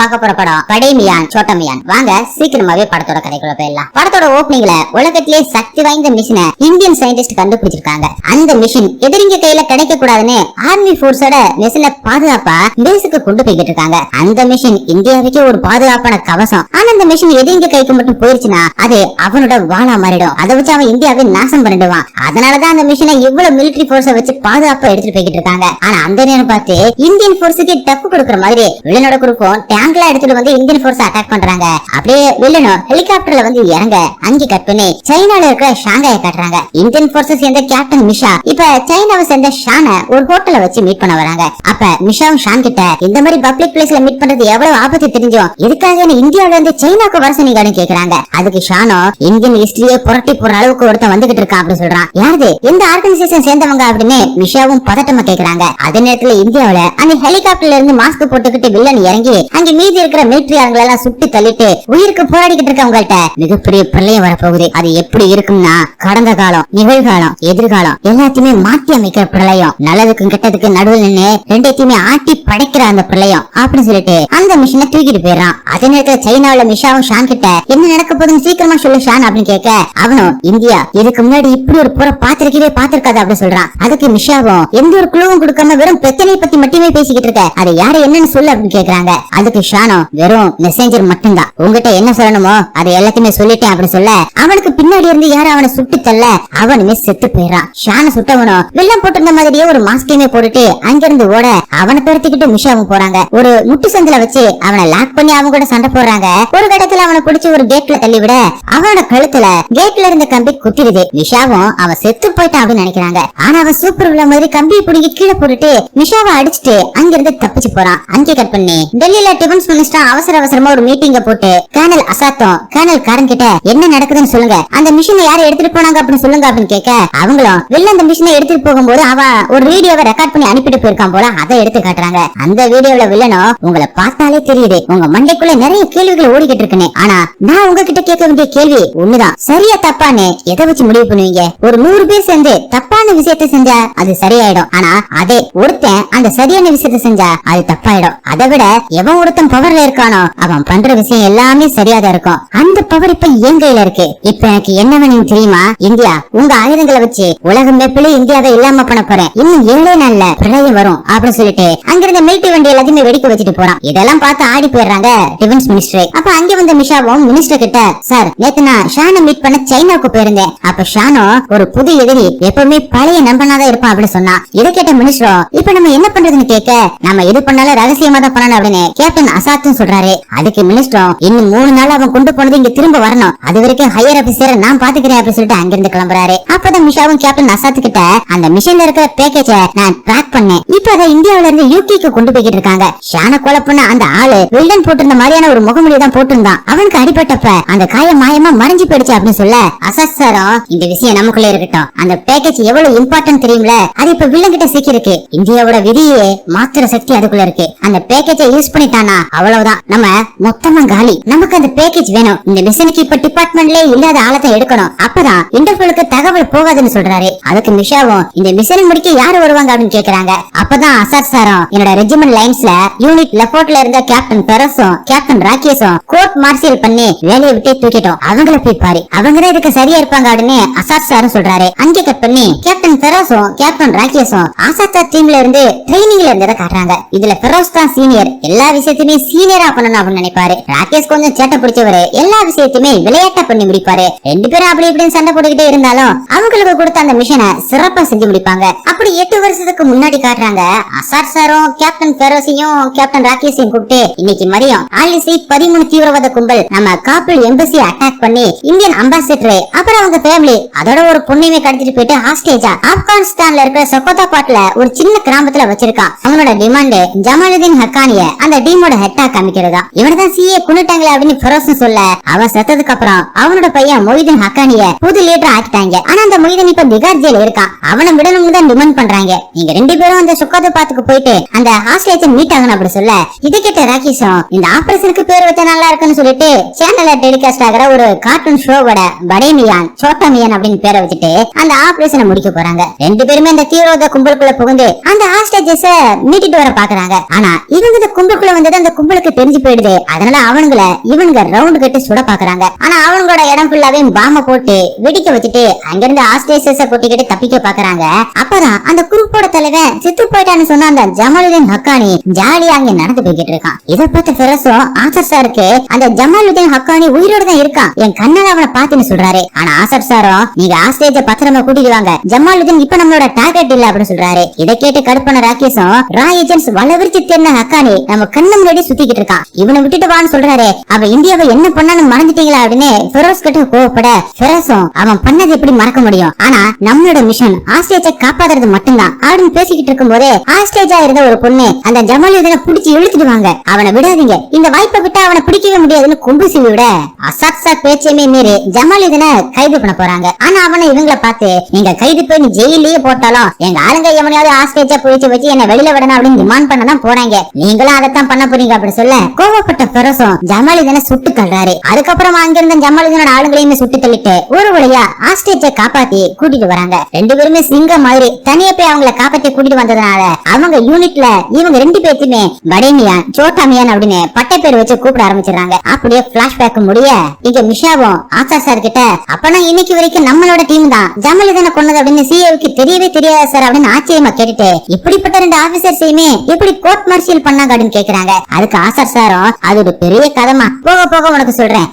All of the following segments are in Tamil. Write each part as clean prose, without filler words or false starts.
பார்க்க போற படம் படை மியான் சோட்டா மியான். வாங்க சீக்கிரமாவே படத்தோட கதைக்குள்ள போயிடலாம். படத்தோட ஓப்பனிங்ல உலகத்திலே சக்தி வாய்ந்த மிஷினை இந்தியன் சயின்டிஸ்ட் கண்டுபிடிச்சிருக்காங்க. அந்த மிஷின் எதிரிங்க கையில கிடைக்க கூடாதுன்னு ஆர்மி போர்ஸோட மிஷினை பாதுகாப்பா பேஸுக்கு கொண்டு போய்கிட்டு இருக்காங்க. அந்த மிஷின் இந்தியாவுக்கே ஒரு பாதுகாப்பான கவசம். ஆனா அந்த மிஷின் எதிரிங்க கைக்கு மட்டும் போயிருச்சுன்னா அது அவனோட வாளா மாறிடும். அதை வச்சு அவன் இந்தியாவை நாசம் பண்ணிடுவான். அதனாலதான் அந்த மிஷினை இவ்வளவு மிலிட்டரி போர்ஸை வச்சு பாதுகாப்பா எடுத்துட்டு போய்கிட்டு இருக்காங்க. ஆனா அந்த நேரம் பார்த்து இந்தியன் போர்ஸுக்கு டப்பு கொடுக்குற மாதிரி வில்லனோட குரூப்பும் டேங்க்ல எடுத்துட்டு வந்து இந்தியன் போர்ஸ் அட்டாக் பண்றாங்க. அப்படியே வில்லனும் ஹெலிகாப்டர்ல வந்து இறங்க அங்கே கட் பண்ணி சைனால இருக்கிற ஷாங்காயை காட்டுறாங்க. இந்தியன் போர்ஸஸ் சேர்ந்த கேப்டன் மிஷா இப்ப சைனாவை சேர்ந்த ஷானை ஒரு ஹோட்டல்ல வச்சு மீட் பண்ண வராங்க. அப்ப மிஷாவும் ஷான் கிட்ட இந்த மாதிரி பப்ளிக் பிளேஸ்ல மீட் பண்றது எவ்வளவு ஆபத்து தெரிஞ்சோம், இதுக்காக இந்தியாவில இருந்து சைனாக்கு வர சொன்னீங்கன்னு கேக்குறாங்க. அதுக்கு ஷானோ இந்தியன் ஹிஸ்டரியே புரட்டி போற அளவுக்கு ஒருத்தன் வந்துகிட்டு இருக்கான் அப்படின்னு சொல்றான். யாரு எந்த ஆர்கனைசேஷன் சேர்ந்தவங்க அப்படின்னு மிஷாவும் பதட்டமா கேக்குறாங்க. அதே நேரத்துல இந்தியாவில அந்த ஹெலிகாப்டர்ல இருந்து மாஸ்க் போட்டுக்கிட்டு வில்லன் இறங்கி அங்க மீதி இருக்கிற மிலிட்டரி ஆளுங்களை எல்லாம் சுட்டு தள்ளிட்டு உயிருக்கு போராடிக்கிட்டு இருக்கவங்கள்ட்ட மிகப்பெரிய பிரளயம் வரப்போகுது. அது எப்படி இருக்கும்னா கடந்த காலம், நிகழ்காலம், எதிர்காலம் எல்லாத்தையுமே மாற்றி அமைக்கிற பிரளயம். நல்லதுக்கும் கெட்டதுக்கு நடுவில் நின்று ரெண்டையுமே ஆட்டி படைக்கிற அந்த பிரளயம் அப்படின்னு சொல்லிட்டு அந்த மிஷினை தூக்கிட்டு போயிடறான். அதே நேரத்துல சைனாவில மிஷாவும் ஷான் கிட்ட என்ன நடக்க போகுதுன்னு சீக்கிரமா சொல்லு ஷான் அப்படின்னு கேட்க அவனும் இந்தியா இதுக்கு முன்னாடி இப்படி ஒரு போற பாத்திருக்காது அப்படின்னு சொல்றான். அதுக்கு மிஷாவும் எந்த ஒரு குழுவும் கொடுக்காம வெறும் பிரச்சனையை பத்தி மட்டுமே பேசிக்கிட்டு இருக்க, அதை யாரு என்னன்னு சொல்லு அப்படின்னு கேக்குறாங்க. அதுக்கு ஷானோ வெறும் மெசேஞ்சர் மட்டும்தான், உங்ககிட்ட என்ன சொல்லணுமோ அதை எல்லாத்தையுமே சொல்லிட்டேன் அப்படின்னு சொல்ல அவனுக்கு பின்னாடி இருந்து யாரும் அவனை சுட்டு தள்ள அவனுமே செத்து போயிடறான். ஷான சுட்டவனும் வெள்ளம் போட்டிருந்த மாதிரியே ஒரு மாஸ்கையுமே போட்டுட்டு அங்கிருந்து ஓட அவனை துரத்திக்கிட்டு மிஷாவும் போறாங்க. ஒரு முட்டு சந்தில வச்சு அவனை லாக் பண்ணி அவங்க கூட சண்டை போடுறாங்க. ஒரு கடத்துல அவனை பிடிச்சி ஒரு கேட்ல தள்ளி விட அவனோட கழுத்துல கேட்ல இருந்த கம்பி குத்திடுது. மிஷாவும் அவன் செத்து போயிட்டான் அப்படின்னு நினைக்கிறாங்க. ஆனா அவன் சூப்பர் உள்ள மாதிரி கம்பியை பிடிங்கி கீழே போட்டுட்டு மிஷாவை அடிச்சுட்டு அங்கிருந்து தப்பிச்சு போறான். அங்கே கட் பண்ணி டெல்லியில டிஃபென்ஸ் மினிஸ்டர் அவசரமா ஒரு மீட்டிங்க போட்டு கர்னல் அசாத்தும் கர்னல் காரன் கிட்ட என்ன நடக்குதுன்னு சொல்லுங்க, அந்த மிஷினை யாரை எடுத்துட்டு போனாங்க அப்படின்னு சொல்லுங்க அப்படின்னு கேட்க அவங்களும் வெளில அந்த மிஷினை எடுத்துட்டு போகும்போது அவன் ஒரு வீடியோவை ரெக்கார்ட் பண்ணி அனுப்பிட்டு போயிருக்கான் போல அதை எடுத்து காட்டுறாங்க. அந்த வீடியோல வில்லனும் உங்களை பார்த்தாலே தெரியுது உங்க மண்டைக்குள்ள நிறைய கேள்விகள் ஓடிக்கிட்டு இருக்குன்னு, ஆனா நான் உங்ககிட்ட கேட்க வேண்டிய கேள்வி ஒண்ணுதான், சரியா தப்பான்னு எதை வச்சு முடிவு பண்ணுவீங்க? ஒரு 100 பேர் சேர்ந்து தப்பான விஷயத்தை செஞ்சா அது சரியாயிடும், ஆனா அதே ஒருத்தன் அந்த சரியான விஷயத்தை செஞ்சா அது தப்பாயிடும். அதை விட எவன் ஒருத்தன் பவர்ல இருக்கானோ அவன் பண்ற விஷயம் எல்லாமே சரியாதான் இருக்கும். அந்த பவர் இப்ப என் கையில இருக்கு. இப்ப எனக்கு என்ன வேணும் தெரியுமா? இந்தியா உங்க ஆயுதங்களை வச்சு உலகம் மேப்பில இந்தியாவை இல்லாம பண்ண போறேன், இன்னும் 7 நாள்ல பிரளயம் வரும் அப்படின்னு சொல்லிட்டு அங்கிருந்த மிலிட்டரி வண்டி எல்லாத்தையுமே வெடிக்க வச்சுட்டு போறான். இதெல்லாம் பார்த்து ஆடி போயிடுறாங்க டிஃபென்ஸ் மினிஸ்டர். அப்ப அங்க வந்த மிஷாவும் மினிஸ்டர் கிட்ட சார் நேத்து நான் ஷானை மீட் பண்ண சைனாவுக்கு போயிருந்தேன், அப்ப ஷானோ ஒரு புது எதிரி எப்பவுமே பழைய நண்பனாதான் இருப்பான் அப்படின்னு சொன்னா. இதை கேட்ட மினிஸ்டரும் இப்ப நம்ம என்ன பண்றதுன்னு கேட்க நம்ம எது பண்ணாலும் ரகசியமா தான் பண்ணணும் அப்படின்னு கேப்டன் அசாத்தும் சொல்றாரு. அதுக்கு மினிஸ்டரும் இன்னும் 3 நாள் அவன் கொண்டு போனது இங்க திரும்ப வரணும், அது வரைக்கும் ஹையர் ஆபீசரை நான் பாத்துக்கிறேன் அப்படின்னு சொல்லிட்டு அங்கிருந்து கிளம்புறாரு. அப்பதான் மிஷாவும் கேப்டன் அசாத் கிட்ட அந்த மிஷின்ல இருக்கிற பேக்கேஜ நான் ட்ராக் பண்ணேன், இப்ப அதை இந்தியாவில இருந்து யூகேக்கு கொண்டு போய்கிட்டு இருக்காங்க. ஷானை கொலை பண்ண அந்த ஆளு வில்லன் போட்டிருந்த மாதிரியான ஒரு முகமூடி தான் போட்டிருந்தான், அவனுக்கு அடிபட்டப்ப அந்த காயம் மாயமா மறைஞ்சு போயிடுச்சு அப்படின்னு சொல்ல அசாத் சாரும் இந்த விஷயம் நமக்குள்ள இருக்கட்டும், அந்த பேக்கேஜ் எவ்வளவு இம்பார்ட்டன்ட் தெரியும்ல, அது இப்ப வில்லன் கிட்ட சிக்கிருக்கு, இந்தியாவோட விதியே மாத்திர சக்தி அதுக்குள்ள இருக்கு, அந்த பேக்கேஜை யூஸ் பண்ணிட்டானா அவ்வளவுதான் நம்ம மொத்தமா காலி, நமக்கு அந்த பேக்கேஜ் வேணும், இந்த மிஷனுக்கு இப்ப டிபார்ட்மெண்ட்ல இல்லாத ஆளத்தை எடுக்கணும், அப்பதான் இன்டர்போலுக்கு தகவல் போகாதுன்னு சொல்றாரு. அதுக்கு மிஷாவும் இந்த மிஷன் முடிக்க யாரு வருவாங்க அப்படின்னு கேக்குறாங்க. அப்பதான் அசாத் சாரும் என்னோட ரெஜிமெண்ட் லைன்ஸ்ல யூனிட் லெஃபோர்ட்ல இருந்த கேப்டன் பெரஸும் கேப்டன் ராகேஷும் கோர்ட் மார்ஷியல் பண்ணி வேலையை விட்டே தூக்கிட்டோம், அவங்கள போய் பாரு, அவங்கதான் இதுக்கு சரியா இருப்பாங்க அப்படின்னு அசாத் சாரும் சொல்றாரு. அங்கே கட் பண்ணி கேப்டன் பெரஸும் கேப்டன் ராகேஷும் அசாத் சார் டீம்ல இருந்து ட்ரைனிங்ல இருந்ததை காட்டுறாங்க. இதுல பெரோஸ் தான் சீனியர், எல்லா விஷயத்தையுமே சீனியரா பண்ணணும் அப்படின்னு நினைப்பாரு. ராகேஷ் கொஞ்சம் சேட்டை பிடிச்சவரு, எல்லா விஷயத்தையுமே விளையாட்டா பண்ணி முடிப்பாரு. 2 பேரும் அப்படி இப்படி சண்டை போட்டுக்கிட்டே இருந்தாலும் அவங்களுக்கு கொடுத்த அந்த மிஷனை சிறப்பா செஞ்சு முடிப்பாங்க. அப்படி 8 வருஷத்துக்கு முன்னாடி காட்டுறாங்க. அசாத் சாரும் கேப்டன் பெரோஸையும் கேப்டன் ராகேஷையும் கூப்பிட்டு இன்னைக்கு மதியம் ஆலிசி 13 தீவிரவாத கும்பல் நம்ம காபில் எம்பசி அட்டாக் பண்ணி இந்தியன் அம்பாசிடர் அப்புறம் அவங்க ஃபேமிலி அதோட ஒரு பொண்ணையுமே கடத்திட்டு போயிட்டு ஹாஸ்டேஜா ஆப்கானிஸ்தான்ல இருக்கிற சொக்கோதா பாட்ல ஒரு சின்ன கிராமத்துல வச்சிருக்கான். அவனோட டிமாண்ட் ஜமாலுதீன் ஹக்கானிய அந்த டீமோட ஹெட்டா காமிக்கிறதா. இவனதான் சிஏ குனிட்டாங்களே அப்படின்னு ஃபெரோஸ் சொல்ல அவன் செத்ததுக்கு அப்புறம் அவனோட பையன் மொய்தீன் ஹக்கானிய புது லீடர் ஆக்கிட்டாங்க. ஆனா அந்த மொய்தீன் இப்ப திகார் ஜெயில இருக்கான், அவனை விடணும்னு தான் டிமாண்ட் பண்றாங்க. நீங்க 2 பேரும் அந்த சொக்கோதா பாத்துக்கு போயிட்டு அந்த ஹாஸ்டேஜை மீட் ஆகணும் அப்படி சொல்ல இது கேட்ட ராகேஷும் இந்த ஆபரேஷனுக்கு பேர் வச்ச நல்லா இருக்குன்னு சொல்லிட்டு சேனல்ல டெலிகாஸ்ட் ஆகிற ஒரு கார்ட்டூன் ஷோவோட படை மியான் சோட்டா மியான் அப்படின்னு பேரை வச்சுட்டு அந்த ஆபரேஷனை முடிக்க போறாங்க. 2 பேருமே அந்த தீவிரவாத கும்பலுக்குள்ள புகுந்து அந்த ஹாஸ்டேஜஸ மீட்டிட்டு வர பாக்குறாங்க. ஆனா இவங்க இந்த கும்பலுக்குள்ள வந்தது அந்த கும்பலுக்கு தெரிஞ்சு போயிடுது. தெரியுது. அதனால இவனுங்க ரவுண்ட் கட்டி சுட பாக்குறாங்க. ஆனா அவங்களோட இடம் ஃபுல்லாவே பாம்ப போட்டு வெடிக்க வச்சுட்டு அங்கிருந்து ஆஸ்ட்ரேலியஸ கொட்டிக்கிட்டு தப்பிக்க பாக்குறாங்க. அப்பதான் அந்த குரூப்போட தலைவன் செத்து போயிட்டான்னு சொன்ன அந்த ஜமாலுதீன் ஹக்கானி ஜாலியா அங்க நடந்து போய்கிட்டு இருக்கான். இதை பார்த்த ஃபெரோஸும் ஆசர் சாருக்கு அந்த ஜமாலுதீன் ஹக்கானி உயிரோட தான் இருக்கான், என் கண்ணால அவனை பாத்துன்னு சொல்றாரு. ஆனா ஆசர் சாரும் நீங்க ஆஸ்ட்ரேலியா பத்திரமா கூட்டிட்டு வாங்க, ஜமாலுதீன் இப்ப நம்மளோட டார்கெட் இல்ல அப்படின்னு சொல்றாரு. இதை கேட்டு கடுப்பான ராகேஷும் ரா ஏஜென்ட்ஸ் வளவிரிச்சு தேர்ந்த ஹக்கானி நம்ம கண்ணு முன்னாடி சுத்திக்கிட்டு இருக்கான். இவனை விட்டுட்டு வான்னு சொல்றாரு. அவன் இந்தியாவை என்ன பண்ணான்னு மறந்துட்டீங்களா அப்படின்னு ஃபெரோஸ் கிட்ட கோவப்பட ஃபெரோஸும் அவன் பண்ணது எப்படி மறக்க முடியும், ஆனா நம்மளோட மிஷன் ஆஸ்ட்ரேலியா காப்பாத்துறது மட்டும்தான் அப்படின்னு பேசிக்கிட்டு இருக்கும் போதே ஆஸ்ட்ரேலியா இருந்த ஒரு பொண்ணு அந்த ஜமாலுதீனை பிடிச்சி இழுத்துட்டு வாங்க, அவனை விடாதீங்க, இந்த வாய்ப்பை விட்டு அவனை பிடிக்கவே முடியாதுன்னு கொம்பு சீவி விட அசாக்சா பேச்சையுமே மீறி ஜமாலுதீனை கைது பண்ண போறாங்க. ஆனா அவனை இவங்களை பார்த்து நீங்க கைது பண்ணி ஜெயிலேயே போட்டாலும் எங்க ஆளுங்க எவனையாவது ஆஸ்ட்ரேலியா போயிச்சு வச்சு என்ன வெளியில விடணும் அப்படின்னு டிமாண்ட் பண்ணதான் போறாங்க, நீங்களும் அதைத்தான் பண்ண போறீங்க அப்படின்னு சொல்ல கோவப்பட்ட ஃபெரோஸும் ஜமாலுதீனை சுட்டு தள்ளுறாரு. அதுக்கப்புறம் அங்கிருந்த ஜமாலுதீனோட ஆளுங்களையுமே சுட்டு தள்ளிட்டு ஒரு வழியா ஆஸ்ட்ரேலியா காப்பாத்தி கூட்டிட்டு வராங்க. ரெண்டு பேருமே சிங்கம் மாதிரி தனியா போய் அவங்கள காப்பாத்தி கூட்டிட்டு வந்ததுனால அவங்க யூனிட்ல இவங்க ரெண்டு பேருமே படேமியான் சோட்டாமியான் அப்படின்னு பட்டை பேர் வச்சு கூப்பிட ஆரம்பிச்சிடறாங்க. அப்படியே பிளாஷ்பேக் முடிய இங்க மிஷாவும் ஆசா சார் கிட்ட அப்பனா இன்னைக்கு வரைக்கும் நம்மளோட டீம் தான் ஜமாலுதீனை கொன்னது அப்படின்னு சிஏவுக்கு தெரியவே தெரியாது சார் அப்படின்னு ஆச்சரியமா கேட்டுட்டு இப்படிப்பட்ட ரெண்டு ஆபீசர்ஸையுமே எப்படி கோர்ட் மார்ஷியல் பண்ணாங்க அப்படின்னு கேக்குறாங்க. அதுக்கு ஆசர் சாரும் அது ஒரு பெரிய கதமா, போக போக உனக்கு சொல்றேன்,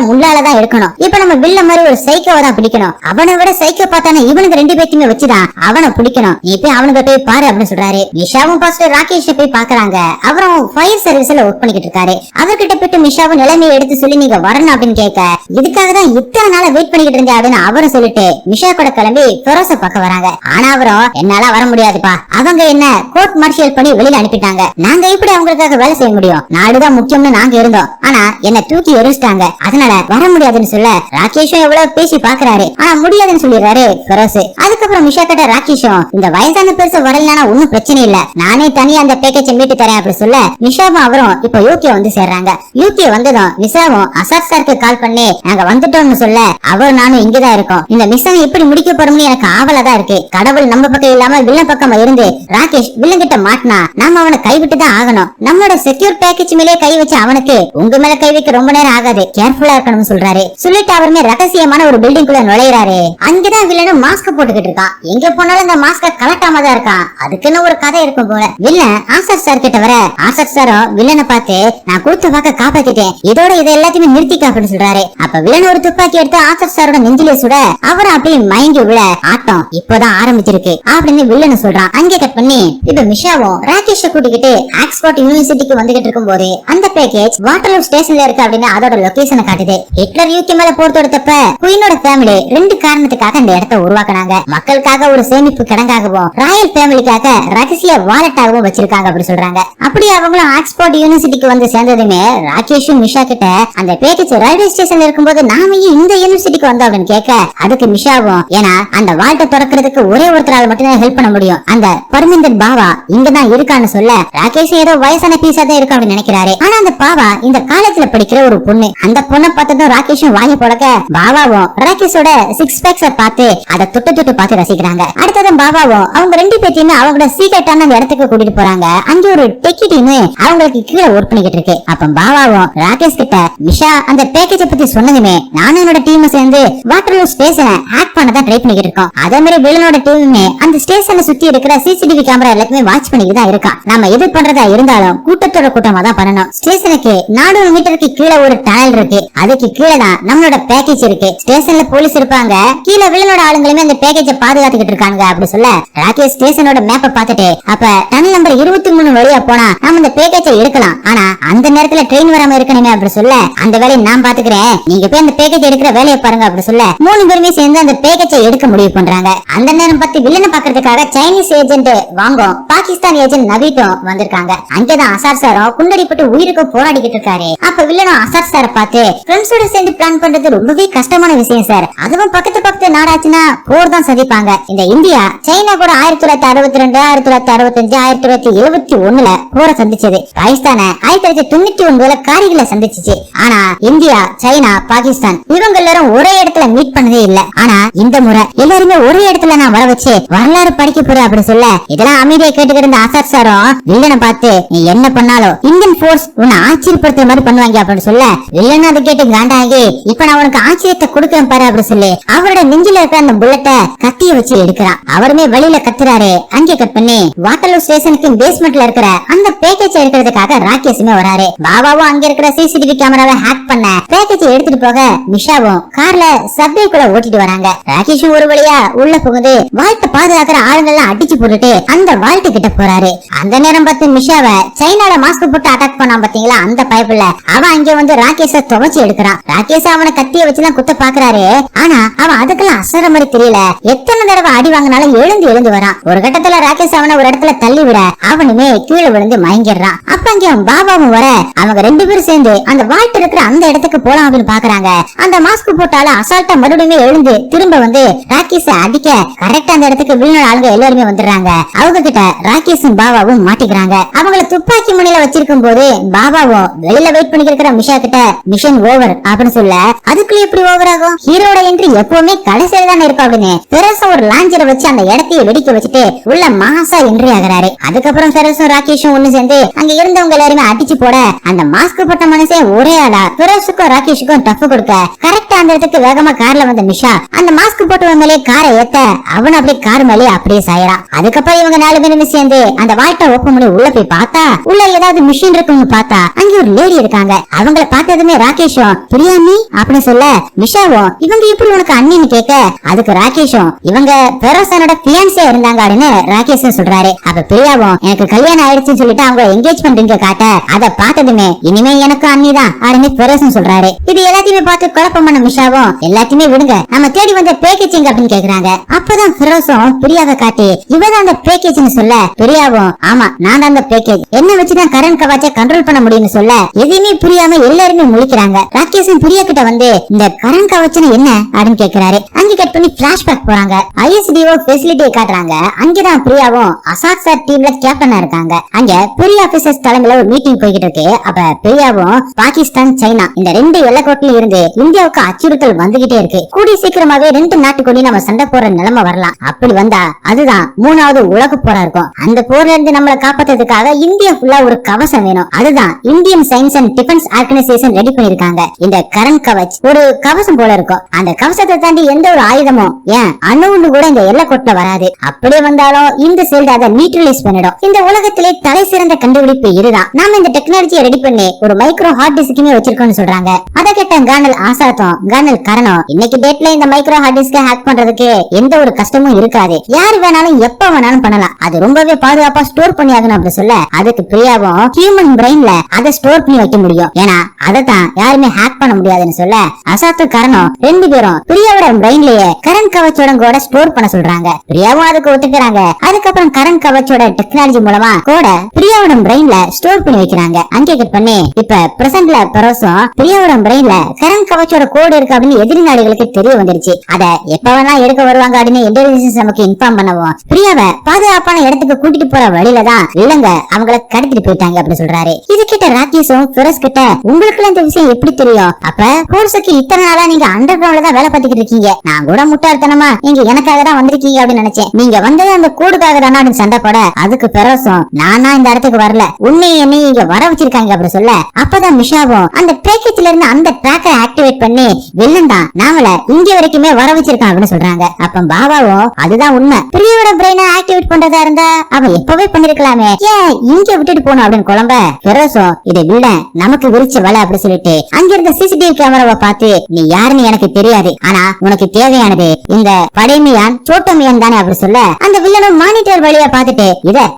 முள்ளாலதான் எடுக்கணும், இப்ப நம்ம வில்ல மாதிரி ஒரு சைக்கோவை தான் பிடிக்கணும், அவனை விட சைக்கோ பார்த்தானே இவனுக்கு ரெண்டு பேத்தையுமே வச்சுதான் அவனை பிடிக்கணும், நீ போய் அவனுக்கு போய் பாரு அப்படின்னு சொல்றாரு. மிஷாவும் ஃபர்ஸ்ட் ராகேஷ் போய் பாக்குறாங்க. அவரும் ஃபயர் சர்வீஸ்ல ஒர்க் பண்ணிக்கிட்டு இருக்காரு. அவர்கிட்ட போயிட்டு மிஷாவும் நிலைமையை எடுத்து சொல்லி நீங்க வரணும் அப்படின்னு கேட்க இதுக்காக தான் இத்தனை நாள வெயிட் பண்ணிக்கிட்டு இருந்தேன் அப்படின்னு அவரும் சொல்லிட்டு மிஷா கூட கிளம்பி ஃபெரோஸ பார்க்க வராங்க. ஆனா அவரும் என்னால வர முடியாதுப்பா, அவங்க என்ன கோர்ட் மார்ஷியல் பண்ணி வெளியில அனுப்பிட்டாங்க, நாங்க எப்படி அவங்களுக்காக வேலை செய்ய முடியும், நாடுதான் முக்கியம்னு நாங்க இருந்தோம், ஆனா என்ன தூக்கி எரிச்சிட்டாங்க, அதனால வர முடியாதுன்னு சொல்ல ராகேஷும் எவ்வளவு பேசி பாக்குறாரு. ஆனா முடியாதுன்னு சொல்லிடுறாரு ஃபெரோஸ். அதுக்கப்புறம் மிஷா கிட்ட ராகேஷும் இந்த வயசான பெருசு வரலன்னா ஒன்னும் பிரச்சனை இல்ல, நானே தனியா அந்த பேக்கேஜை மீட்டு தரேன் அப்படி சொல்ல மிஷாவும் அவரும் இப்ப யூகே வந்து சேர்றாங்க. யூகே வந்ததும் மிஷாவும் அசாத் சாருக்கு கால் பண்ணி நாங்க வந்துட்டோம்னு சொல்ல அவர் நானும் இங்கதான் இருக்கோம், இந்த மிஷன் எப்படி முடிக்க போறோம்னு எனக்கு ஆவலா தான் இருக்கு, கடவுள் நம்ம பக்கம் இல்லாம வில்லன் பக்கம் இருந்து ராகேஷ் வில்லன் கிட்ட மாட்டினா நாம அவனை கைவிட்டு தான் ஆகணும், நம்மளோட செக்யூர் பேக்கேஜ் மேலே கை வச்சு அவனுக்கு உங்க மேல கை வைக்க ரொம்ப நேரம் ஆகாது, கேர்ஃபுல்லா இருக்கணும்னு சொல்றாரு. சொல்லிட்டு அவருமே ரகசியமான ஒரு பில்டிங் குள்ள நுழையிறாரு. அங்கதான் வில்லனும் மாஸ்க் போட்டுக்கிட்டு இருக்கான். எங்க போனாலும் இந்த மாஸ்க கலட்டாம தான் இருக்கான். அதுக்குன்னு ஒரு கதை இருக்கும் போல. வில்லன் ஆசர் சார் கிட்ட வர ஆசர் சாரும் வில்லனை பார்த்து நான் கொடுத்த வாக்க காப்பாத்திட்டேன், இதோட இதை எல்லாத்தையுமே நிறுத்திக்க அப்படின்னு சொல்றாரு. அப்ப வில்லன் ஒரு துப்பாக்கி எடுத்து ஆசர் சாரோட நெஞ்சிலே சுட அவரை அப்படியே மயங்கி விழ ஆட்டம் இப்பதான் ஆரம்பிச்சிருக்கு அப்படின்னு வில்லன் சொல்றான். அங்கே கட் பண்ணி இப்ப மிஷாவும் ராகேஷ கூட்டிக்கிட்டு ஆக்ஸ்போர்ட் யூனிவர்சிட்டிக்கு வந்துகிட்டு இருக்கும் போது அந்த பேக்கேஜ் வாட்டர்லூ ஸ்டேஷன்ல இருக்கு அப்படின்னு அதோட லொகேஷனை காட்டுது. ஹிட்லர் யூகே மேல போர் தொடுத்தப்ப குயினோட ஃபேமிலி ரெண்டு காரணத்துக்காக இந்த இடத்தை உருவாக்குனாங்க. மக்களுக்காக ஒரு சேமிப்பு கிடங்காகவும் ராயல் ஃபேமிலிக்காக ரகசிய வாலெட்டாகவும் வச்சிருக்காங்க அப்படி சொல்றாங்க. அப்படி அவங்களும் ஆக்ஸ்போர்ட் யூனிவர்சிட்டிக்கு வந்து சேர்ந்ததுமே ராகேஷும் மிஷா கிட்ட அந்த பேக்கேஜ் ரயில்வே ஸ்டேஷன்ல இருக்கும்போது நாம இந்த யூனிவர்சிட்டிக்கு வந்தோம் அப்படின்னு கேட்க அதுக்கு மிஷாவும் ஏன்னா அந்த வால்ட்டை திறக்கிறதுக்கு ஒரே ஒருத்தரால் மட்டும்தான் ஹெல்ப் பண்ண முடியும், அந்த பர்மிந்தன் பாவா இங்கதான் இருக்கான்னு சொல்ல ராகேஷ் ஏதோ வயசான பீஸா தான் இருக்கு அப்படின்னு நினைக்கிறாரு. ஆனா அந்த பாவா இந்த காலேஜ்ல படிக்கிற ஒரு பொண்ணு. அந்த பொண்ணை பார்த்ததும் ராகேஷும் வாங்கி போடக்க பாவாவும் ராகேஷோட சிக்ஸ் பேக்ஸ பார்த்து அதை தொட்டு பார்த்து ரசிக்கிறாங்க. அடுத்ததும் பாபாவும் அவங்க ரெண்டு பேத்தையுமே அவங்களோட சீக்கிரட்டான அந்த இடத்துக்கு கூட்டிட்டு போறாங்க. அங்க ஒரு டெக்கி டீம் அவங்களுக்கு கீழே ஒர்க் பண்ணிக்கிட்டு இருக்கு. அப்ப பாபாவும் ராகேஷ் கிட்ட மிஷா அந்த பேக்கேஜ பத்தி சொன்னதுமே நானும் என்னோட டீம் சேர்ந்து வாட்டர்லூ ஸ்டேஷனை ஹேக் பண்ணதான் ட்ரை பண்ணிக்கிட்டு இருக்கோம். அதே மாதிரி வில்லனோட டீமுமே அந்த ஸ்டேஷனை சுத்தி இருக்கிற சிசிடிவி கேமரா எல்லாத்தையுமே வாட்ச் பண்ணிட்டு தான் இருக்கான். நாம எது பண்றதா இருந்தாலும் கூட்டத்தோட கூட்டமா தான் பண்ணணும். ஸ்டேஷனுக்கு 400 மீட்டருக்கு கீழே ஒரு டனல் இருக்கு, அதுக்கு கீழே தான் நம்மளோட பேக்கேஜ் இருக்கு. ஸ்டேஷன்ல போலீஸ் இருப்பாங்க, கீழே வில்லனோட ஆளுங்களுமே அந்த பேக்கேஜ பாதுகாத்துக்கிட்டு இருக்காங்க அப்படி சொல்ல ராகேஷ் ஸ்டேஷனோட மேப்பை பார்த்துட்டு அப்ப டனல் நம்பர் 23 வழியா போனா நம்ம இந்த பேக்கேஜை எடுக்கலாம், ஆனா அந்த நேரத்துல ட்ரெயின் வராம இருக்கணுமே அப்படி சொல்ல அந்த வேலையை நான் பாத்துக்கிறேன், நீங்க போய் அந்த பேக்கேஜ் எடுக்கிற வேலையை பாருங்க அப்படி சொல்ல 3 பேருமே சேர்ந்து அந்த பேக்கேஜை எடுக்க முடிவு பண்றாங்க. அந்த நேரம் பார்த்து வில்லனை பாக்குறதுக்காக சைனீஸ் ஏஜென்ட் வாங்கும் பாகிஸ்தான் ஏஜென்ட் நவீட்டும் வந்திருக்காங்க. அங்கதான் அசார் சாரும் குண்டடிப்பட்டு உயிருக்கு போராடிக்கிட்டு இருக்காரு. அப்ப வில்லனும் அசார் சாரை பார்த்து ஃப்ரெண்ட்ஸோட சேர்ந்து பிளான் பண்றது ரொம்பவே கஷ்டமான விஷயம் சார், அதுவும் பக்கத்து நாடாச்சுன்னா போர் தான் சதிப்பாங்க. இந்த இந்தியா சைனா கூட 1962 1965 1971 போரை சந்திச்சது. பாகிஸ்தான 1999 காரிகளை சந்திச்சிச்சு. ஆனா இந்தியா சைனா பாகிஸ்தான் இவங்க எல்லாரும் ஒரே இடத்துல மீட் பண்ணதே இல்ல. ஆனா இந்த முறை எல்லாருமே ஒரே இடத்துல நான் வர வச்சு வரலாறு படிக்க போறேன் அப்படி சொல்ல இதெல்லாம் அமைதியா கேட்டுக்கிட்டு இருந்த அசார் சாரும் வில்லனை பார்த்து நீ என்ன பண்ணாலும் இந்தியன் போர்ஸ் உன்னை ஆச்சரியப்படுத்துற மாதிரி பண்ணுவாங்க அப்படின்னு சொல்ல வில்லன் அதை கேட்டு காண்டாகி இப்ப நான் உனக்கு ஆச்சரியத்தை கொடுக்கிறேன் பாரு அப்படின்னு சொல்லி அவரோட நெஞ்சில இருக்கிற அந்த புல்லட்ட கத்திய வச்சு எடுக்கிறான். அவருமே வெளியில கத்துறாரு. அங்கே கட் பண்ணி வாட்டர்லூ ஸ்டேஷனுக்கு பேஸ்மெண்ட்ல இருக்கிற அந்த பேக்கேஜ் எடுக்கிறதுக்காக ராகேஷுமே வராரு. பாபாவும் அங்க இருக்கிற சிசிடிவி கேமராவை ஹேக் பண்ண பேக்கேஜ் எடுத்துட்டு போக மிஷாவும் கார்ல சப்வேக்குள்ள ஓட்டிட்டு வராங்க. ராகேஷும் ஒரு வழியா உள்ள புகுந்து வால்ட்ட பாதுகாக்கிற ஆளுங்க எல்லாம் அடிச்சு போட்டுட்டு அந்த வால்ட்டு கிட்ட போறாரு. அந்த நேரம் பார்த்து மிஷாவை சைனால மாஸ்க் போட்டு அட்டாக் பண்ணான் பாத்தீங்களா, அந்த பயப்புல அவன் அங்க வந்து ராகேஷ துவச்சு எடுக்கிறான். ராகேஷ் அவனை கத்திய வச்சுலாம் குத்த பாக்குறாரு. ஆனா அவன் அதுக்கெல்லாம் அசர மாதிரி தெரியல. எத்தனை தடவை அடி வாங்கினாலும் எழுந்து வரான். ஒரு கட்டத்துல ராகேஷ் அவனை ஒரு இடத்துல தள்ளி விட அவனுமே கீழே விழுந்து மயங்கிடுறான். அப்ப அங்க அவன் பாபாவும் வர அவங்க ரெண்டு பேரும் சேர்ந்து அந்த வால்ட் இருக்கிற அந்த இடத்துக்கு போலாம் அப்படின்னு பாக்குறாங்க. அந்த மாஸ்க் போட்டால அசால்ட்டா மறுபடியும் எழுந்து திரும்ப வந்து ராகேஷ அடிக்க கரெக்டா அந்த இடத்துக்கு வில்லனோட ஆளுங்க எல்லாருமே வந்துடுறாங்க. அவங்க கிட்ட ராகேஷும் பாபாவும் மாட்டிக்கிறாங்க. அவங்கள துப்பாக்கி முனையில வச்சிருக்கும் போது பாபாவும் வெளியில வெயிட் பண்ணி இருக்கிற மிஷா கிட்ட மிஷன் ஓவர் அப்படின்னு சொல்ல அதுக்குள்ள எப்படி ஓவர் ஆகும், ஹீரோட என்ட்ரி எப்பவுமே கடைசியில தானே இருக்கும் அப்படின்னு பெருசா ஒரு லாஞ்சரை வச்சு அந்த இடத்தையே வெடிக்க வச்சுட்டு உள்ள மாசா என்ட்ரி ஆகுறாரு. அதுக்கப்புறம் பெருசும் ராகேஷும் ஒண்ணு சேர்ந்து அங்க இருந்தவங்க எல்லாருமே அடிச்சு போட அந்த மாஸ்க் போட்ட மனுஷன் ஒரே ஆளா பெருசுக்கும் ராகேஷுக்கும் டஃப் கொடுக்க கரெக்டா அந்த இடத்துக்கு வேகமா கார்ல வந்த மிஷா அந்த மாஸ்க் போட்டு மேலே காரை ஏத்த அவன் அப்படியே கார் மேலே அப்படியே சாயறான். அதுக்கப்புறம் இவங்க 4 பேரும் சேர்ந்து அந்த வால்ட்டை ஓபன் பண்ணி உள்ள போய் பார்த்தா உள்ள ஏதாவது மிஷின் இருக்குன்னு பார்த்தா அங்க ஒரு லேடி இருக்காங்க. அவங்கள பார்த்ததுமே ராகேஷும் பிரியாமி அப்படின்னு சொல்ல மிஷாவும் இவங்க எப்படி உனக்கு அண்ணின்னு கேட்க அதுக்கு ராகேஷும் இவங்க பெரோசனோட பியான்ஸே இருந்தாங்க அப்படின்னு ராகேஷ் சொல்றாரு. அப்ப பிரியாவும் எனக்கு கல்யாணம் ஆயிடுச்சுன்னு சொல்லிட்டு அவங்க என்கேஜ்மெண்ட் இங்க காட்ட அதை பார்த்ததுமே இனிமே எனக்கு அண்ணி தான் அப்படின்னு பெரோசன் சொல்றாரு. இது எல்லாத்தையுமே பார்த்து குழப்பம் பண்ண மிஷாவும் எல்லாத்தையுமே விடுங்க நம்ம தேடி வந்த பேக்கேஜிங் அப்படின்னு கேக்குறாங்க. அப்பதான் பெரோசும் பிரியாவை காட்டி இவதான் அந்த பேக்கேஜ்னு சொல்ல பிரியாவும் ஆமா நான் தான் அந்த பேக்கேஜ் என்ன வச்சுதான் கரண்ட் கவாச்ச கண்ட்ரோல் பண்ண முடியும்னு சொல்ல எதையுமே புரியாம எல்லாருமே முழிக்கிறாங்க. ராகேஷும் பிரியா கிட்ட வந்து இந்த கரண்ட் கவச்சன என்ன அப்படின்னு கேக்குறாரு. அங்க கட் பண்ணி பிளாஷ்பேக் போறாங்க. ஐஎஸ்டிஓ ஃபெசிலிட்டியை காட்டுறாங்க. அங்கதான் பிரியாவும் அசாத் சார் டீம்ல கேப்டனா இருக்காங்க. அங்க பெரிய ஆபீசர்ஸ் தலைமையில ஒரு மீட்டிங் போய்கிட்டு இருக்கு. அப்ப பிரியாவும் பாகிஸ்தான் சைனா இந்த 2 எல்லைக்கோட்டில இருந்து இந்தியாவுக்கு அச்சுறுத்தல் வந்துகிட்டே இருக்கு. கூடி சீக்கிரமாவே 2 நாட்டுக்குள்ளே நம்ம சண்டை போற நிலைமை வரலாம். அப்படி வந்தா அதுதான் 3வது உலக போரா இருக்கும். அந்த போர்ல இருந்து நம்மளை காப்பாத்துறதுக்காக இந்தியா ஃபுல்லா ஒரு கவசம் வேணும். அதுதான் Indian science and defence organisation ready பண்ணிருக்காங்க. இந்த கரண்ட் கவச் ஒரு கவசம் போல இருக்கும். அந்த கவசத்தை தாண்டி எந்த ஒரு ஆயுதமும் ஏன் அணுன்னு கூட இந்த எல்லைக்கோட்டில வராது. அப்படியே வந்தாலும் இந்த சைல்டு அதை நியூட்ரலைஸ் பண்ணிடும். இந்த உலகத்திலே தலை சிறந்த கண்டுபிடிப்பு இதுதான். நாம இந்த டெக்னாலஜியை ரெடி பண்ணி ஒரு மைக்ரோ ஹார்ட் டிஸ்க்குமே வச்சிருக்கோம்னு சொல்றாங்க. அதை கேட்ட கர்னல் ஆசாத்தும் கர்னல் கரணும் இன்னைக்கு டேட்ல இந்த மைக்ரோ ஹார்ட் டிஸ்கை ஹேக் பண்றதுக்கு எந்த ஒரு கஷ்டமும் இருக்காது. யாரு வேணாலும் எப்ப வேணாலும் பண்ணலாம். அது ரொம்பவே பாதுகாப்பா ஸ்டோர் பண்ணி ஆகணும் அப்படி சொல்ல அதுக்கு பிரியாவும் ஹியூமன் பிரெயின்ல அதை ஸ்டோர் பண்ணி வைக்க முடியும். ஏன்னா அதை தான் யாருமே ஹேக் பண்ண முடியாதுன்னு சொல்ல அசாத்து கரணும் 2 பேரும் பிரியாவோட பிரெயின்லயே கரண்ட் கவச்சோட கூட ஸ்டோர் பண்ண சொல்றாங்க. பிரியாவும் அதுக்கு ஒத்துக்கிறாங்க. அதுக்கப்புறம் கரண்ட் கவச்சோட டெக்னாலஜி மூலமா கூட பிரியாவோட பிரெயின்ல ஸ்டோர் பண்ணி வைக்கிறாங்க. அங்கே கட் பண்ணி இப்ப பிரசன்ட்ல பெரோசும் பிரியாவோட பிரெயின்ல கரண்ட் கவச்சோட கோடு இருக்கு அப்படின்னு எதிரி நாடுகளுக்கு தெரிய வந்துருச்சு. அத எப்ப வேணா எடுக்க வருவாங்க அப்படின்னு இன்டெலிஜென்ஸ் நமக்கு இன்ஃபார்ம் பண்ணுவோம். பிரியாவை பாதுகாப்பான இடத்துக்கு கூட்டிட்டு போற வழியில தான் இல்லங்க அவங்கள கடத்திட்டு போயிட்டாங்க அப்படின்னு சொல்றாரு. இது கிட்ட ராகேஷும் பெரோஸ் கிட்ட உங்களுக்கு இந்த விஷயம் எப்படி தெரியும்? அப்ப கோர்ஸுக்கு இத்தனை நாளா நீங்க அண்டர் கிரவுண்ட்ல தான் வேலை பார்த்துக்கிட்டு இருக்கீங்க. நான் கூட முட்டாள்தனமா நீங்க எனக்காக தான் வந்திருக்கீங்க அப்படின்னு நினைச்சேன். நீங்க வந்தது அந்த கோடுக்காக தானே அப்படின்னு சண்டை போட அதுக்கு பெரோசும் நானா இந்த இடத்துக்கு வரல உன்னை என்னையும் இங்க வர வச்சிருக்காங்க அப்படின்னு சொல்ல அப்பதான் மிஷாவும் அந்த பேக்கேஜ்ல இருந்து அந்த ட்ராக்கரை ஆக்டிவேட் பண்ணி வில்லன் தான் நாமள இங்க வரைக்குமே வர வச்சிருக்கான் அப்படின்னு சொல்றாங்க. அப்ப பாபாவும் அதுதான் உண்மை. பிரியோட பிரெயினை ஆக்டிவேட் பண்றதா இருந்தா அவன் எப்பவே பண்ணிருக்கலாமே ஏன் இங்க விட்டுட்டு போனோம் அப்படின்னு குழம்ப பெரோசும் இது வில்லன் நமக்கு விரிச்ச வலை அப்படி சொல்லிட்டு அங்க இருந்த சிசிடிவி கேமராவை பார்த்து நீ யாருன்னு எனக்கு தெரியாது. ஆனா உனக்கு தேவையானது இந்த படைமியான் சோட்டமியான் தானே அப்படி சொல்ல அந்த வில்லனும் மானிட்டர் வழியா பார்த்துட்டு